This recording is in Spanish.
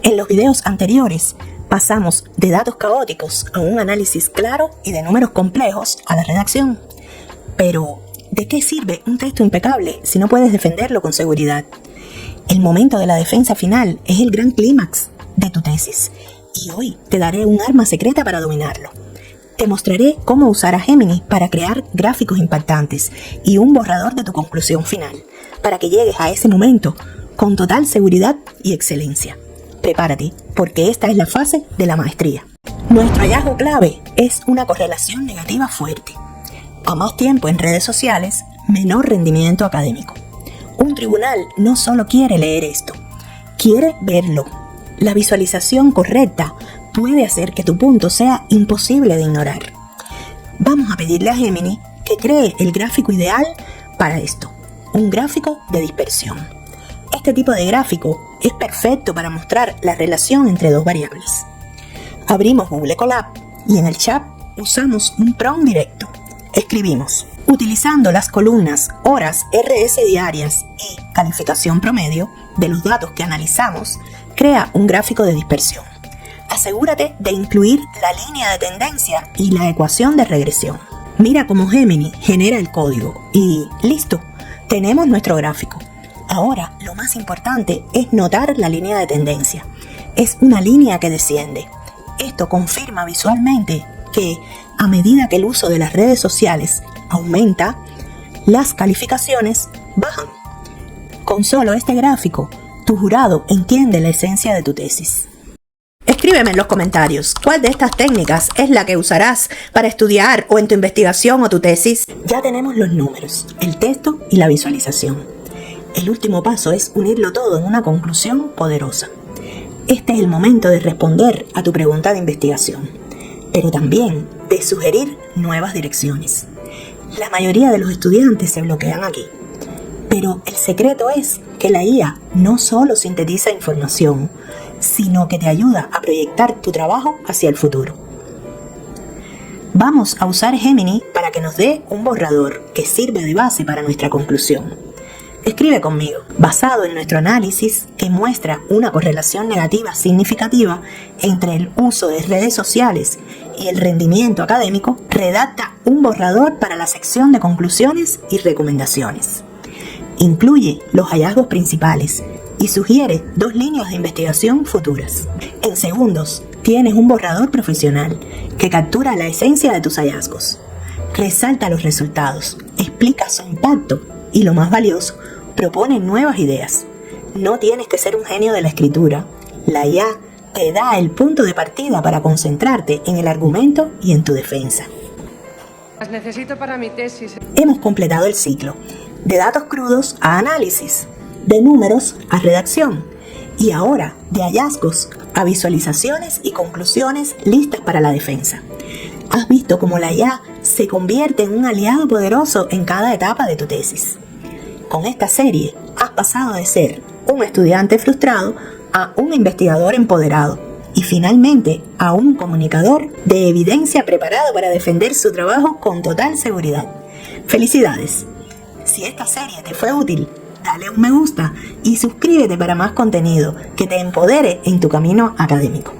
En los videos anteriores pasamos de datos caóticos a un análisis claro y de números complejos a la redacción. Pero, ¿de qué sirve un texto impecable si no puedes defenderlo con seguridad? El momento de la defensa final es el gran clímax de tu tesis y hoy te daré un arma secreta para dominarlo. Te mostraré cómo usar a Gemini para crear gráficos impactantes y un borrador de tu conclusión final, para que llegues a ese momento con total seguridad y excelencia. Prepárate, porque esta es la fase de la maestría. Nuestro hallazgo clave es una correlación negativa fuerte. A más tiempo en redes sociales, menor rendimiento académico. Un tribunal no solo quiere leer esto, quiere verlo. La visualización correcta puede hacer que tu punto sea imposible de ignorar. Vamos a pedirle a Gemini que cree el gráfico ideal para esto, un gráfico de dispersión. Este tipo de gráfico es perfecto para mostrar la relación entre dos variables. Abrimos Google Colab y en el chat usamos un prompt directo. Escribimos: utilizando las columnas horas RS diarias y calificación promedio de los datos que analizamos, crea un gráfico de dispersión. Asegúrate de incluir la línea de tendencia y la ecuación de regresión. Mira cómo Gemini genera el código y ¡listo! Tenemos nuestro gráfico. Ahora, lo más importante es notar la línea de tendencia. Es una línea que desciende. Esto confirma visualmente que, a medida que el uso de las redes sociales aumenta, las calificaciones bajan. Con solo este gráfico, tu jurado entiende la esencia de tu tesis. Escríbeme en los comentarios cuál de estas técnicas es la que usarás para estudiar o en tu investigación o tu tesis. Ya tenemos los números, el texto y la visualización. El último paso es unirlo todo en una conclusión poderosa. Este es el momento de responder a tu pregunta de investigación, pero también de sugerir nuevas direcciones. La mayoría de los estudiantes se bloquean aquí, pero el secreto es que la IA no solo sintetiza información, sino que te ayuda a proyectar tu trabajo hacia el futuro. Vamos a usar Gemini para que nos dé un borrador que sirva de base para nuestra conclusión. Escribe conmigo. Basado en nuestro análisis, que muestra una correlación negativa significativa entre el uso de redes sociales y el rendimiento académico, redacta un borrador para la sección de conclusiones y recomendaciones. Incluye los hallazgos principales y sugiere 2 líneas de investigación futuras. En segundos, tienes un borrador profesional que captura la esencia de tus hallazgos. Resalta los resultados, explica su impacto y, lo más valioso, propone nuevas ideas. No tienes que ser un genio de la escritura. La IA te da el punto de partida para concentrarte en el argumento y en tu defensa. Las necesito para mi tesis. Hemos completado el ciclo, de datos crudos a análisis, de números a redacción, y ahora de hallazgos a visualizaciones y conclusiones listas para la defensa. Has visto cómo la IA se convierte en un aliado poderoso en cada etapa de tu tesis. Con esta serie has pasado de ser un estudiante frustrado a un investigador empoderado y finalmente a un comunicador de evidencia preparado para defender su trabajo con total seguridad. ¡Felicidades! Si esta serie te fue útil, dale un me gusta y suscríbete para más contenido que te empodere en tu camino académico.